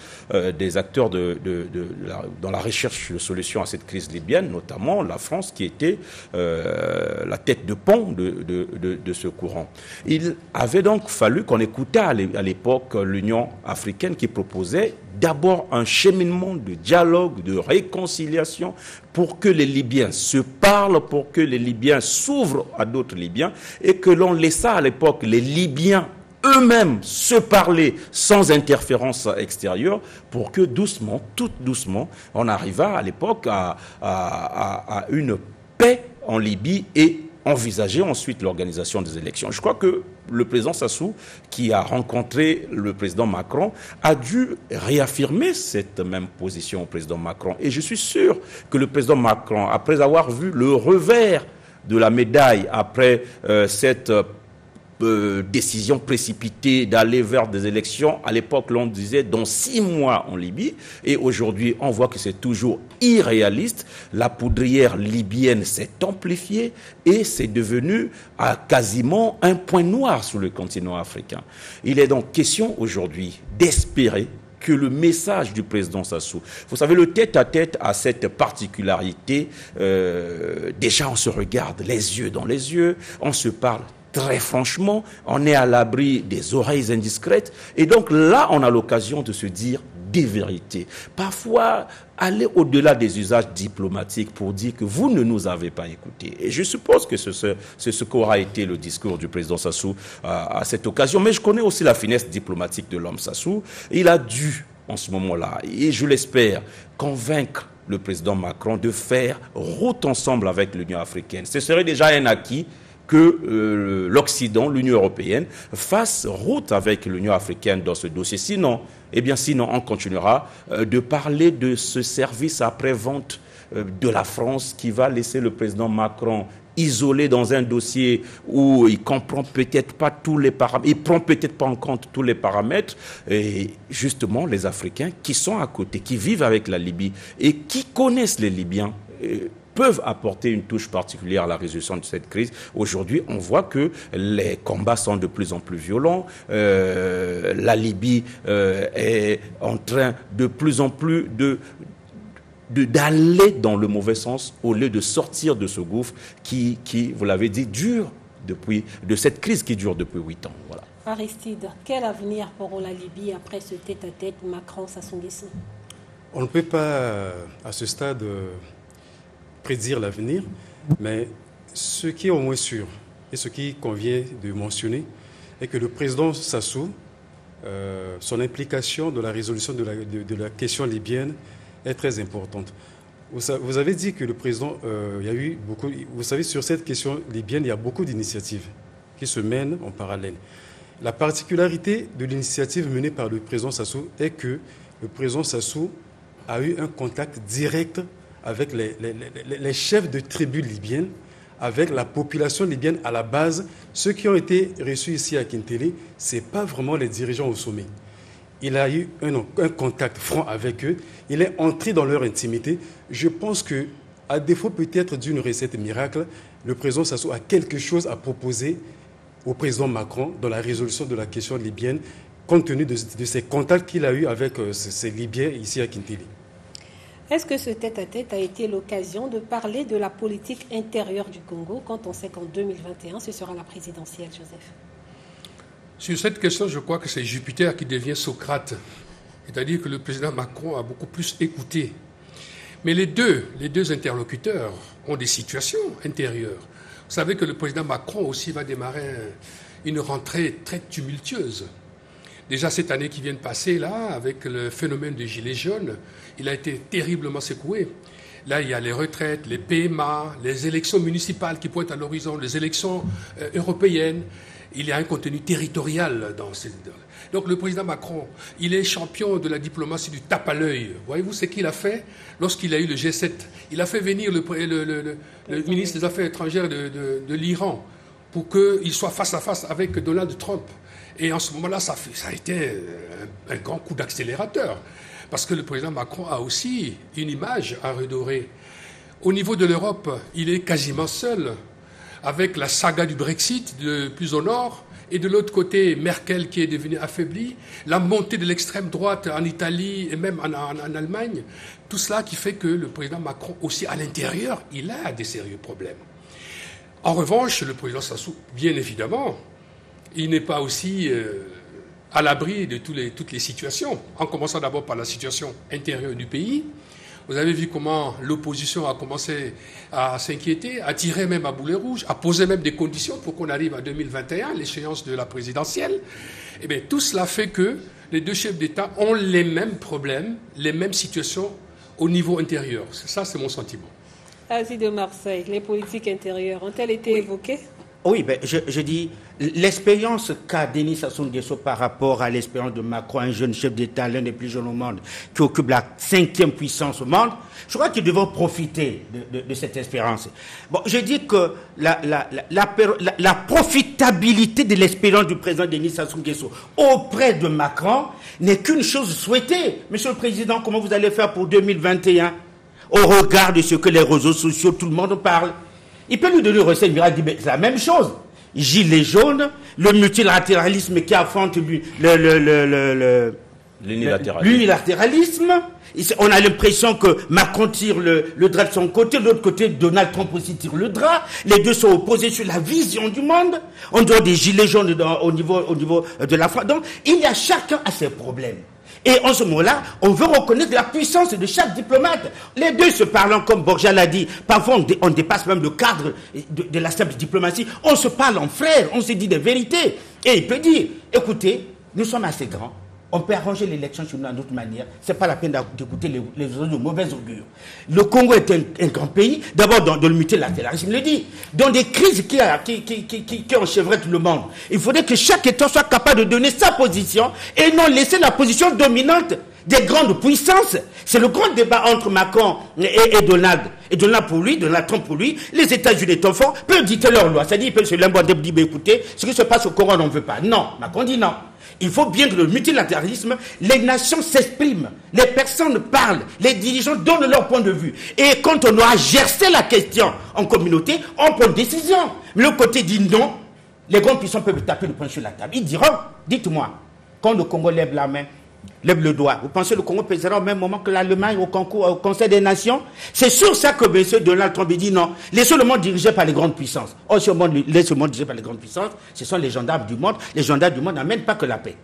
des acteurs dans la recherche de solutions à cette crise libyenne, notamment la France qui était la tête de pont de ce courant. Il avait donc fallu qu'on écoutât à l'époque l'Union africaine qui proposait d'abord un cheminement de dialogue, de réconciliation pour que les Libyens se parlent, pour que les Libyens s'ouvrent à d'autres Libyens et que l'on laissa à l'époque les Libyens eux-mêmes se parler sans interférence extérieure pour que doucement, tout doucement, on arriva à l'époque à une paix en Libye et envisager ensuite l'organisation des élections. Je crois que le président Sassou, qui a rencontré le président Macron, a dû réaffirmer cette même position au président Macron. Et je suis sûr que le président Macron, après avoir vu le revers de la médaille, après cette décision précipitée d'aller vers des élections. À l'époque, l'on disait dans 6 mois en Libye. Et aujourd'hui, on voit que c'est toujours irréaliste. La poudrière libyenne s'est amplifiée et c'est devenu quasiment un point noir sur le continent africain. Il est donc question aujourd'hui d'espérer que le message du président Sassou, vous savez, le tête-à-tête a cette particularité, déjà on se regarde les yeux dans les yeux, on se parle très franchement, on est à l'abri des oreilles indiscrètes, et donc là on a l'occasion de se dire des vérités. Parfois, aller au-delà des usages diplomatiques pour dire que vous ne nous avez pas écoutés. Et je suppose que c'est ce qu'aura été le discours du président Sassou à cette occasion. Mais je connais aussi la finesse diplomatique de l'homme Sassou. Il a dû, en ce moment-là, et je l'espère, convaincre le président Macron de faire route ensemble avec l'Union africaine. Ce serait déjà un acquis que l'Occident, l'Union européenne, fasse route avec l'Union africaine dans ce dossier. Sinon, on continuera de parler de ce service après-vente de la France qui va laisser le président Macron isolé dans un dossier où il comprend peut-être pas tous les paramètres, il prend peut-être pas en compte tous les paramètres. Et justement, les Africains qui sont à côté, qui vivent avec la Libye et qui connaissent les Libyens, peuvent apporter une touche particulière à la résolution de cette crise. Aujourd'hui, on voit que les combats sont de plus en plus violents. La Libye est en train de plus en plus d'aller dans le mauvais sens au lieu de sortir de ce gouffre qui vous l'avez dit, dure de cette crise qui dure depuis 8 ans. Voilà. Aristide, quel avenir pour la Libye après ce tête-à-tête Macron-Sassou Nguesso? On ne peut pas, à ce stade, prédire l'avenir, mais ce qui est au moins sûr et ce qui convient de mentionner est que le président Sassou, son implication dans la résolution de la question libyenne est très importante. Vous avez dit que le président, il y a eu beaucoup, vous savez, sur cette question libyenne, il y a beaucoup d'initiatives qui se mènent en parallèle. La particularité de l'initiative menée par le président Sassou est que le président Sassou a eu un contact direct avec les chefs de tribus libyennes, avec la population libyenne à la base. Ceux qui ont été reçus ici à Kintélé, ce n'est pas vraiment les dirigeants au sommet. Il a eu un contact franc avec eux, il est entré dans leur intimité. Je pense que, à défaut peut-être d'une recette miracle, le président Sassou a quelque chose à proposer au président Macron dans la résolution de la question libyenne, compte tenu de ces contacts qu'il a eus avec ces Libyens ici à Kintélé. Est-ce que ce tête-à-tête a été l'occasion de parler de la politique intérieure du Congo quand on sait qu'en 2021, ce sera la présidentielle, Joseph? Sur cette question, je crois que c'est Jupiter qui devient Socrate. C'est-à-dire que le président Macron a beaucoup plus écouté. Mais les deux interlocuteurs ont des situations intérieures. Vous savez que le président Macron aussi va démarrer une rentrée très tumultueuse. Déjà cette année qui vient de passer, là, avec le phénomène des Gilets jaunes, il a été terriblement secoué. Là, il y a les retraites, les PMA, les élections municipales qui pointent à l'horizon, les élections européennes. il y a un contenu territorial dans ces... Donc le président Macron, il est champion de la diplomatie du tape à l'œil. Voyez-vous ce qu'il a fait lorsqu'il a eu le G7? Il a fait venir le ministre des Affaires étrangères de l'Iran pour qu'il soit face à face avec Donald Trump. Et en ce moment-là, ça a été un grand coup d'accélérateur. Parce que le président Macron a aussi une image à redorer. Au niveau de l'Europe, il est quasiment seul, avec la saga du Brexit de plus au nord, et de l'autre côté, Merkel qui est devenue affaiblie, la montée de l'extrême droite en Italie et même en Allemagne, tout cela qui fait que le président Macron, aussi à l'intérieur, il a des sérieux problèmes. En revanche, le président Sassou, bien évidemment, il n'est pas aussi à l'abri de toutes les situations, en commençant d'abord par la situation intérieure du pays. Vous avez vu comment l'opposition a commencé à s'inquiéter, à tirer même à boulet rouge, à poser même des conditions pour qu'on arrive à 2021, l'échéance de la présidentielle. Eh bien, tout cela fait que les deux chefs d'État ont les mêmes problèmes, les mêmes situations au niveau intérieur. Ça, c'est mon sentiment. Asie de Marseille, les politiques intérieures ont-elles été évoquées? Oui, ben, je dis, l'expérience qu'a Denis Sassou Nguesso par rapport à l'expérience de Macron, un jeune chef d'État, l'un des plus jeunes au monde, qui occupe la 5e puissance au monde, je crois qu'ils devront profiter de cette expérience. Bon, je dis que la profitabilité de l'expérience du président Denis Sassou Nguesso auprès de Macron n'est qu'une chose souhaitée. Monsieur le Président, comment vous allez faire pour 2021 au regard de ce que les réseaux sociaux, tout le monde parle? Il peut nous donner une recette miracle, c'est la même chose. Gilets jaunes, le multilatéralisme qui affronte l'unilatéralisme. On a l'impression que Macron tire le drap de son côté, de l'autre côté, Donald Trump aussi tire le drap. Les deux sont opposés sur la vision du monde. On doit des gilets jaunes au niveau de la France. Donc, il y a chacun à ses problèmes. Et en ce moment-là, on veut reconnaître la puissance de chaque diplomate. Les deux se parlant, comme Borja l'a dit, parfois on dépasse même le cadre de la simple diplomatie. On se parle en frères, on se dit des vérités. Et il peut dire, écoutez, nous sommes assez grands, on peut arranger l'élection sur une autre manière. Ce n'est pas la peine d'écouter les de mauvais augure. Le Congo est un grand pays, d'abord dans le multilatéralisme, il le dit, dans des crises qui enchevraient tout le monde. Il faudrait que chaque État soit capable de donner sa position et non laisser la position dominante des grandes puissances. C'est le grand débat entre Macron et Donald. Et Donald pour lui, Donald Trump pour lui, les États-Unis étant forts, peuvent dicter leurs lois. C'est-à-dire, ils peuvent se l'imposer, dire, écoutez, ce qui se passe au Congo, on n'en veut pas. Non, Macron dit non. Il faut bien que le multilatéralisme, les nations s'expriment, les personnes parlent, les dirigeants donnent leur point de vue. Et quand on aura gercé la question en communauté, on prend une décision. Mais le côté dit non, les grands puissants peuvent taper le poing sur la table. Ils diront, dites-moi, quand le Congo lève la main, lève le doigt, vous pensez que le Congo pèsera au même moment que l'Allemagne au Conseil des Nations? C'est sur ça que M. Donald Trump dit non. Laissez le monde dirigé par les grandes puissances. Or, si le monde laisse le monde dirigé par les grandes puissances, ce sont les gendarmes du monde. Les gendarmes du monde n'amènent pas que la paix.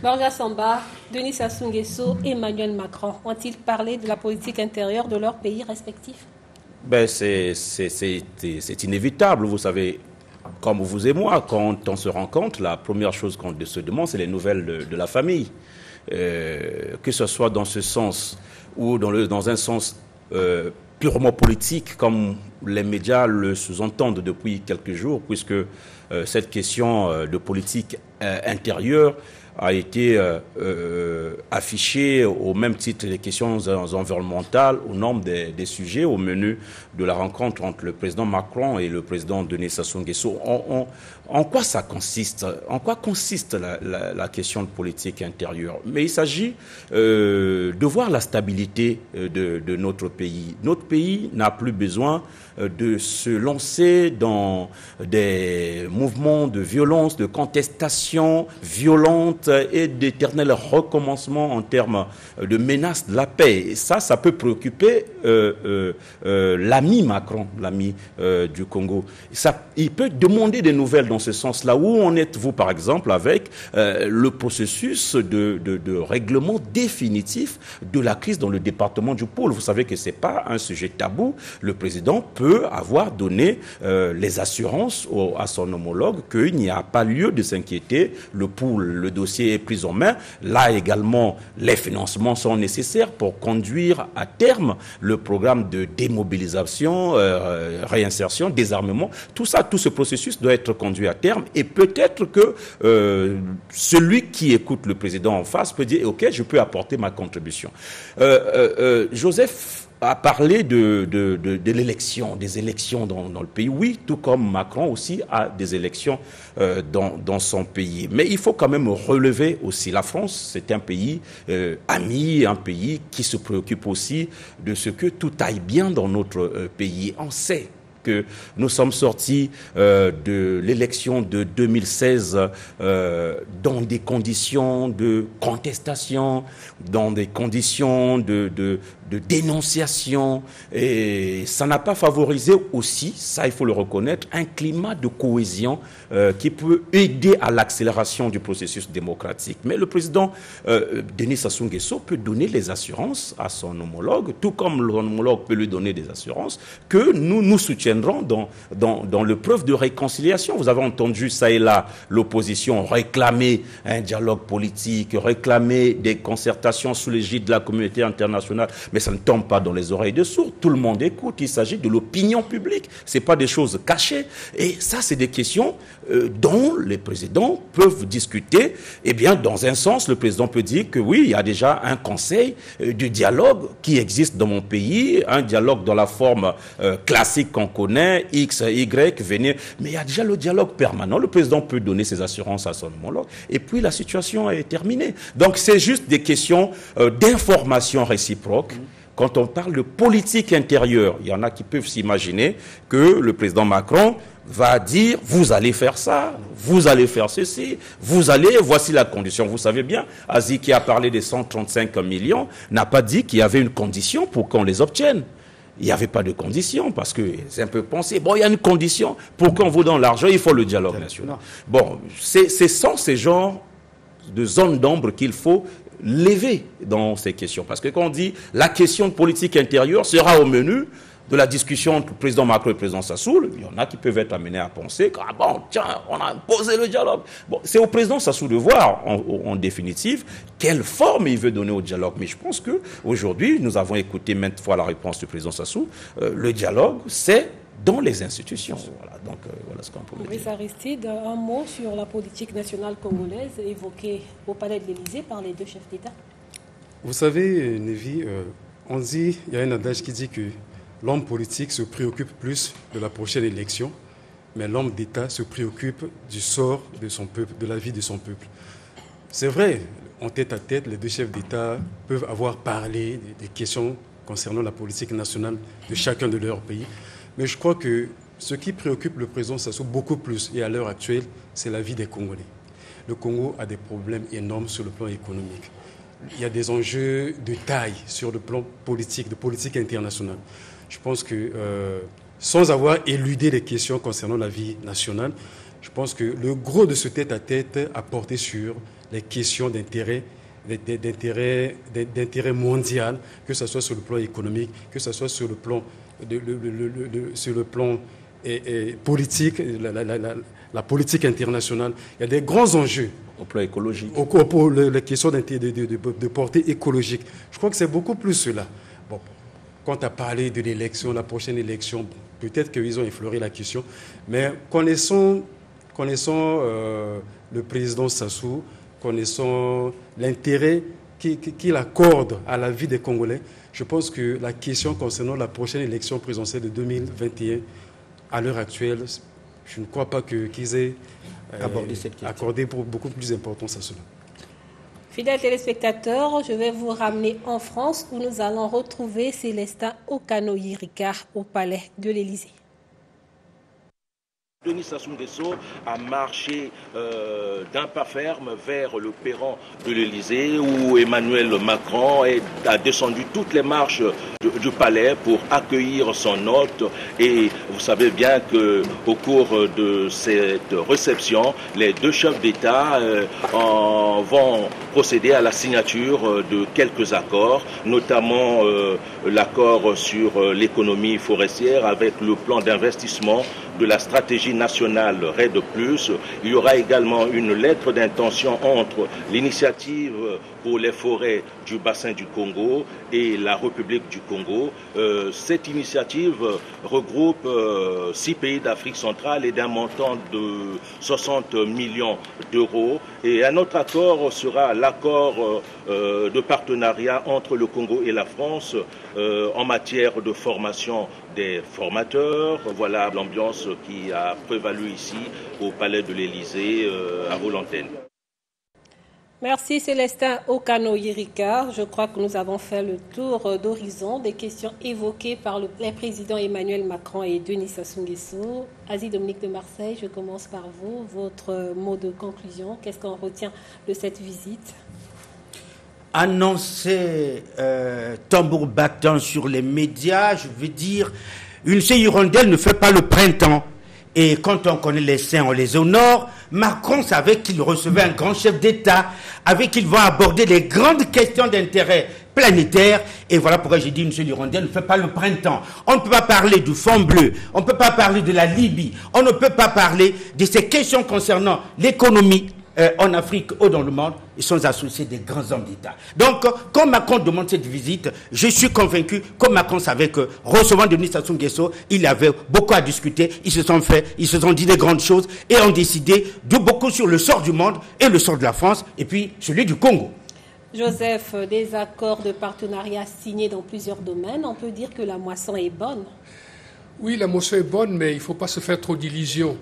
Borja Samba, Denis Sassou Nguesso, Emmanuel Macron ont-ils parlé de la politique intérieure de leurs pays respectifs? Ben, c'est inévitable, vous savez. Comme vous et moi, quand on se rencontre, la première chose qu'on se demande, c'est les nouvelles de la famille. Que ce soit dans ce sens ou dans un sens purement politique, comme les médias le sous-entendent depuis quelques jours, puisque cette question de politique intérieure a été affichée au même titre des questions environnementales, au nombre des sujets au menu de la rencontre entre le président Macron et le président Denis Sassou Nguesso. En quoi ça consiste? En quoi consiste la question de politique intérieure? Mais il s'agit de voir la stabilité de notre pays. Notre pays n'a plus besoin de se lancer dans des mouvements de violence, de contestation violente et d'éternel recommencement en termes de menace de la paix. Et ça peut préoccuper l'ami Macron, l'ami du Congo. Il peut demander des nouvelles dans ce sens-là. Où en êtes-vous, par exemple, avec le processus de règlement définitif de la crise dans le département du Pôle? Vous savez que ce n'est pas un sujet tabou. Le président peut avoir donné les assurances à son homologue qu'il n'y a pas lieu de s'inquiéter. Le Pôle, le dossier est pris en main. Là également, les financements sont nécessaires pour conduire à terme le programme de démobilisation, réinsertion, désarmement. Tout ça, tout ce processus doit être conduit à terme, et peut-être que celui qui écoute le président en face peut dire « Ok, je peux apporter ma contribution ». Joseph a parlé de l'élection, des élections dans le pays. Oui, tout comme Macron aussi a des élections dans son pays. Mais il faut quand même relever aussi. La France, c'est un pays ami, un pays qui se préoccupe aussi de ce que tout aille bien dans notre pays. On sait que nous sommes sortis de l'élection de 2016 dans des conditions de contestation, dans des conditions de dénonciation, et ça n'a pas favorisé aussi, ça il faut le reconnaître, un climat de cohésion qui peut aider à l'accélération du processus démocratique. Mais le président Denis Sassou Nguesso peut donner les assurances à son homologue, tout comme l'homologue peut lui donner des assurances, que nous soutiendrons dans le preuve de réconciliation. Vous avez entendu ça et là l'opposition réclamer un dialogue politique, réclamer des concertations sous l'égide de la communauté internationale, mais ça ne tombe pas dans les oreilles de sourds. Tout le monde écoute. Il s'agit de l'opinion publique. C'est pas des choses cachées. Et ça, c'est des questions dont les présidents peuvent discuter. Eh bien, dans un sens, le président peut dire que oui, il y a déjà un conseil de dialogue qui existe dans mon pays, un dialogue dans la forme classique qu'on connaît, X, Y, venir. Mais il y a déjà le dialogue permanent. Le président peut donner ses assurances à son homologue. Et puis, la situation est terminée. Donc, c'est juste des questions d'information réciproque. Quand on parle de politique intérieure, il y en a qui peuvent s'imaginer que le président Macron va dire « vous allez faire ça, vous allez faire ceci, voici la condition ». Vous savez bien, Aziz qui a parlé des 135 millions n'a pas dit qu'il y avait une condition pour qu'on les obtienne. Il n'y avait pas de condition, parce que c'est un peu pensé. Bon, il y a une condition, pour qu'on vous donne l'argent, il faut le dialogue national. Bon, c'est sans ces genres de zones d'ombre qu'il faut lever dans ces questions. Parce que quand on dit la question de politique intérieure sera au menu de la discussion entre le président Macron et le président Sassou, il y en a qui peuvent être amenés à penser que, ah bon, tiens, on a imposé le dialogue. Bon, c'est au président Sassou de voir, en définitive, quelle forme il veut donner au dialogue. Mais je pense qu'aujourd'hui, nous avons écouté maintes fois la réponse du président Sassou, le dialogue, c'est dans les institutions. Voilà, donc voilà ce qu'on peut dire. Aristide, un mot sur la politique nationale congolaise évoquée au palais de l'Élysée par les deux chefs d'État. Vous savez, Nevi, on dit, il y a un adage qui dit que l'homme politique se préoccupe plus de la prochaine élection, mais l'homme d'État se préoccupe du sort de son peuple, de la vie de son peuple. C'est vrai, en tête à tête, les deux chefs d'État peuvent avoir parlé des questions concernant la politique nationale de chacun de leur pays. Mais je crois que ce qui préoccupe le président Sassou beaucoup plus, et à l'heure actuelle, c'est la vie des Congolais. Le Congo a des problèmes énormes sur le plan économique. Il y a des enjeux de taille sur le plan politique, de politique internationale. Je pense que, sans avoir éludé les questions concernant la vie nationale, je pense que le gros de ce tête-à-tête a porté sur les questions d'intérêt mondial, que ce soit sur le plan économique, que ce soit sur le plan politique, la politique internationale. Il y a des grands enjeux. Au plan écologique. Pour les questions de portée écologique. Je crois que c'est beaucoup plus cela. Bon, quand tu as parlé de l'élection, la prochaine élection, peut-être qu'ils ont effleuré la question, mais connaissons le président Sassou, connaissons l'intérêt qu'il accorde à la vie des Congolais, je pense que la question concernant la prochaine élection présidentielle de 2021, à l'heure actuelle, je ne crois pas qu'ils aient accordé beaucoup plus d'importance à cela. Fidèles téléspectateurs, je vais vous ramener en France où nous allons retrouver Célestin Okanoyi-Ricard au palais de l'Élysée. Denis Sassou Nguesso a marché d'un pas ferme vers le perron de l'Élysée où Emmanuel Macron a descendu toutes les marches du palais pour accueillir son hôte. Et vous savez bien qu'au cours de cette réception, les deux chefs d'État vont procéder à la signature de quelques accords, notamment l'accord sur l'économie forestière avec le plan d'investissement de la stratégie nationale RED+. Il y aura également une lettre d'intention entre l'initiative pour les forêts du bassin du Congo et la République du Congo. Cette initiative regroupe 6 pays d'Afrique centrale et d'un montant de 60 millions d'euros. Et un autre accord sera l'accord de partenariat entre le Congo et la France en matière de formation des formateurs. Voilà l'ambiance qui a prévalu ici au Palais de l'Élysée à Vaux-l'Antenne. Merci Célestin Okano-Yirika. Je crois que nous avons fait le tour d'horizon des questions évoquées par les présidents Emmanuel Macron et Denis Sassou Nguesso. Asie Dominique de Marseille, je commence par vous. Votre mot de conclusion, qu'est-ce qu'on retient de cette visite? Annoncer tambour battant sur les médias, je veux dire, une seule hirondelle ne fait pas le printemps. Et quand on connaît les saints, on les honore. Macron savait qu'il recevait un grand chef d'État avec qui il va aborder les grandes questions d'intérêt planétaire. Et voilà pourquoi j'ai dit une seule hirondelle ne fait pas le printemps. On ne peut pas parler du fond bleu, on ne peut pas parler de la Libye, on ne peut pas parler de ces questions concernant l'économie en Afrique ou dans le monde. Ils sont associés des grands hommes d'État. Donc, quand Macron demande cette visite, je suis convaincu, comme Macron savait que recevant Denis Sassou Nguesso, il avait beaucoup à discuter, ils se sont dit des grandes choses et ont décidé de beaucoup sur le sort du monde et le sort de la France et puis celui du Congo. Joseph, des accords de partenariat signés dans plusieurs domaines, on peut dire que la moisson est bonne. Oui, la moisson est bonne, mais il ne faut pas se faire trop d'illusions.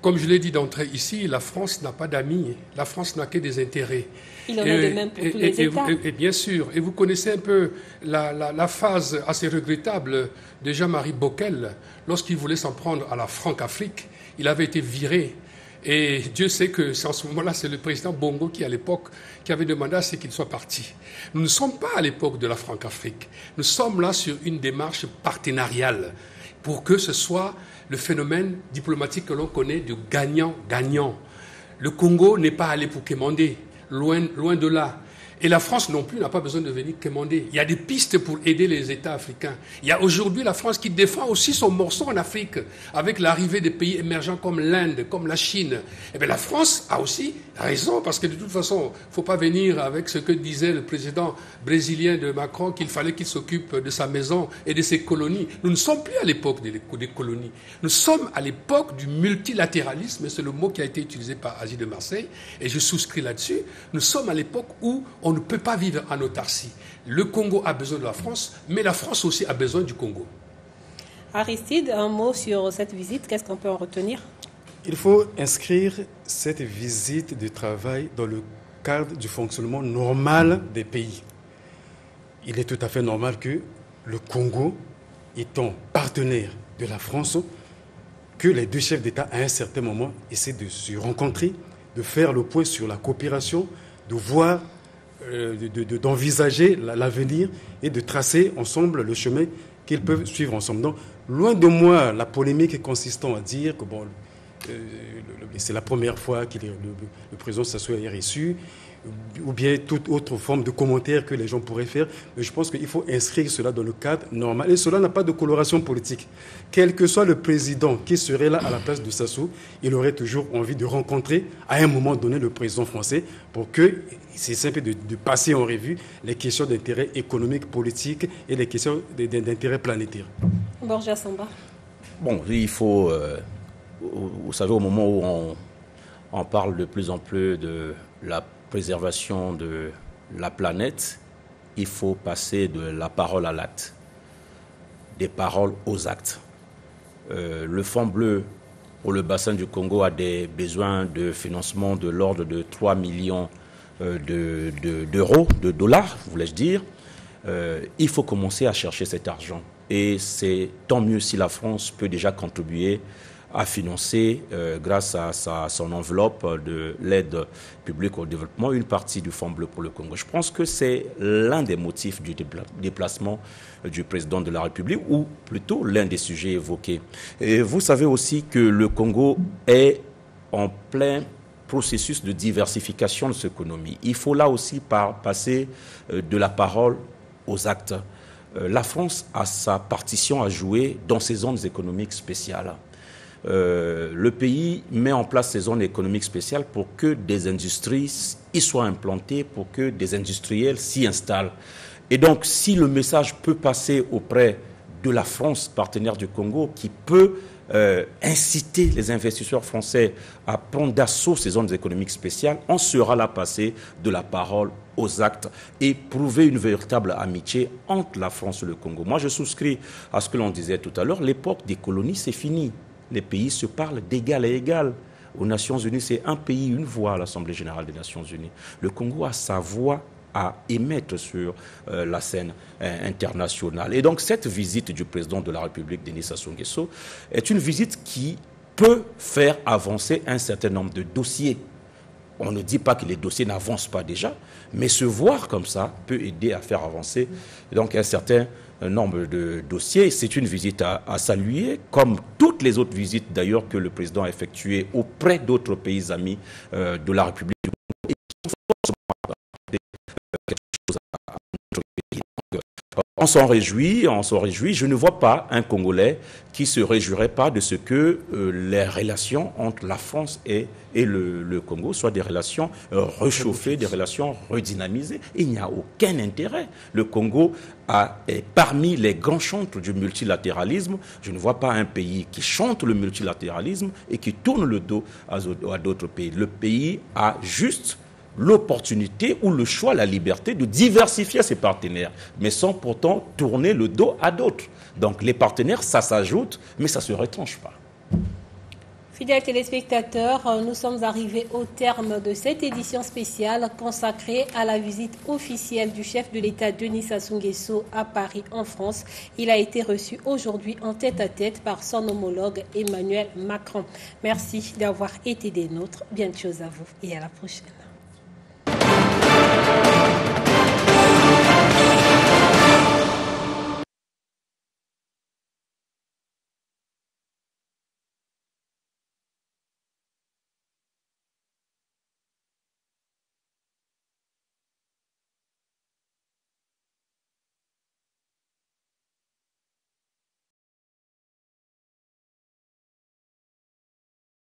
Comme je l'ai dit d'entrée ici, la France n'a pas d'amis, la France n'a que des intérêts. Il en est de même pour tous les États. Et bien sûr, et vous connaissez un peu la phase assez regrettable de Jean-Marie Bockel, lorsqu'il voulait s'en prendre à la Franc-Afrique, il avait été viré. Et Dieu sait que en ce moment-là, c'est le président Bongo qui, à l'époque, qui avait demandé à ce qu'il soit parti. Nous ne sommes pas à l'époque de la Franc-Afrique. Nous sommes là sur une démarche partenariale pour que ce soit le phénomène diplomatique que l'on connaît de gagnant-gagnant. Le Congo n'est pas allé pour quémander, loin de là. Et la France non plus n'a pas besoin de venir quémander. Il y a des pistes pour aider les États africains. Il y a aujourd'hui la France qui défend aussi son morceau en Afrique, avec l'arrivée des pays émergents comme l'Inde, comme la Chine. Eh bien, la France a aussi raison, parce que de toute façon, il ne faut pas venir avec ce que disait le président brésilien de Macron, qu'il fallait qu'il s'occupe de sa maison et de ses colonies. Nous ne sommes plus à l'époque des colonies. Nous sommes à l'époque du multilatéralisme, c'est le mot qui a été utilisé par Asie de Marseille, et je souscris là-dessus. Nous sommes à l'époque où on ne peut pas vivre en autarcie. Le Congo a besoin de la France, mais la France aussi a besoin du Congo. Aristide, un mot sur cette visite, qu'est-ce qu'on peut en retenir? Il faut inscrire cette visite de travail dans le cadre du fonctionnement normal des pays. Il est tout à fait normal que le Congo, étant partenaire de la France, que les deux chefs d'État, à un certain moment, essaient de se rencontrer, de faire le point sur la coopération, de voir d'envisager l'avenir et de tracer ensemble le chemin qu'ils peuvent suivre ensemble. Donc, loin de moi la polémique consistant à dire que bon, c'est la première fois que le président Sassou est reçu, ou bien toute autre forme de commentaire que les gens pourraient faire. Mais je pense qu'il faut inscrire cela dans le cadre normal. Et cela n'a pas de coloration politique. Quel que soit le président qui serait là à la place de Sassou, il aurait toujours envie de rencontrer à un moment donné le président français pour que, c'est simple de passer en revue les questions d'intérêt économique, politique et les questions d'intérêt planétaire. Borja Samba. Bon, il faut... vous savez, au moment où on parle de plus en plus de la préservation de la planète, il faut passer de la parole à l'acte, des paroles aux actes. Le Fonds bleu pour le bassin du Congo a des besoins de financement de l'ordre de 3 millions d'euros, de dollars, voulais-je dire. Il faut commencer à chercher cet argent. Et c'est tant mieux si la France peut déjà contribuer à financer, grâce à son enveloppe de l'aide publique au développement, une partie du Fonds bleu pour le Congo. Je pense que c'est l'un des motifs du déplacement du président de la République, ou plutôt l'un des sujets évoqués. Et vous savez aussi que le Congo est en plein processus de diversification de son économie. Il faut là aussi passer de la parole aux actes. La France a sa partition à jouer dans ces zones économiques spéciales. le pays met en place ces zones économiques spéciales pour que des industries y soient implantées, pour que des industriels s'y installent. Et donc, si le message peut passer auprès de la France, partenaire du Congo, qui peut inciter les investisseurs français à prendre d'assaut ces zones économiques spéciales, on sera là passé de la parole aux actes et prouver une véritable amitié entre la France et le Congo. Moi, je souscris à ce que l'on disait tout à l'heure, l'époque des colonies, c'est fini. Les pays se parlent d'égal à égal. Aux Nations Unies, c'est un pays, une voix à l'Assemblée générale des Nations Unies. Le Congo a sa voix à émettre sur la scène internationale. Et donc cette visite du président de la République, Denis Sassou Nguesso, est une visite qui peut faire avancer un certain nombre de dossiers. On ne dit pas que les dossiers n'avancent pas déjà, mais se voir comme ça peut aider à faire avancer donc un certain nombre de dossiers. C'est une visite à saluer, comme toutes les autres visites d'ailleurs que le président a effectuées auprès d'autres pays amis de la République du Congo. On s'en réjouit. Je ne vois pas un Congolais qui se réjouirait pas de ce que les relations entre la France et le Congo soient des relations réchauffées, des relations redynamisées. Il n'y a aucun intérêt. Le Congo est parmi les grands chantres du multilatéralisme. Je ne vois pas un pays qui chante le multilatéralisme et qui tourne le dos à d'autres pays. Le pays a juste l'opportunité ou le choix, la liberté de diversifier ses partenaires, mais sans pourtant tourner le dos à d'autres. Donc les partenaires, ça s'ajoute, mais ça ne se retranche pas. Fidèles téléspectateurs, nous sommes arrivés au terme de cette édition spéciale consacrée à la visite officielle du chef de l'État Denis Sassou Nguesso à Paris en France. Il a été reçu aujourd'hui en tête-à-tête par son homologue Emmanuel Macron. Merci d'avoir été des nôtres. Bien de choses à vous et à la prochaine.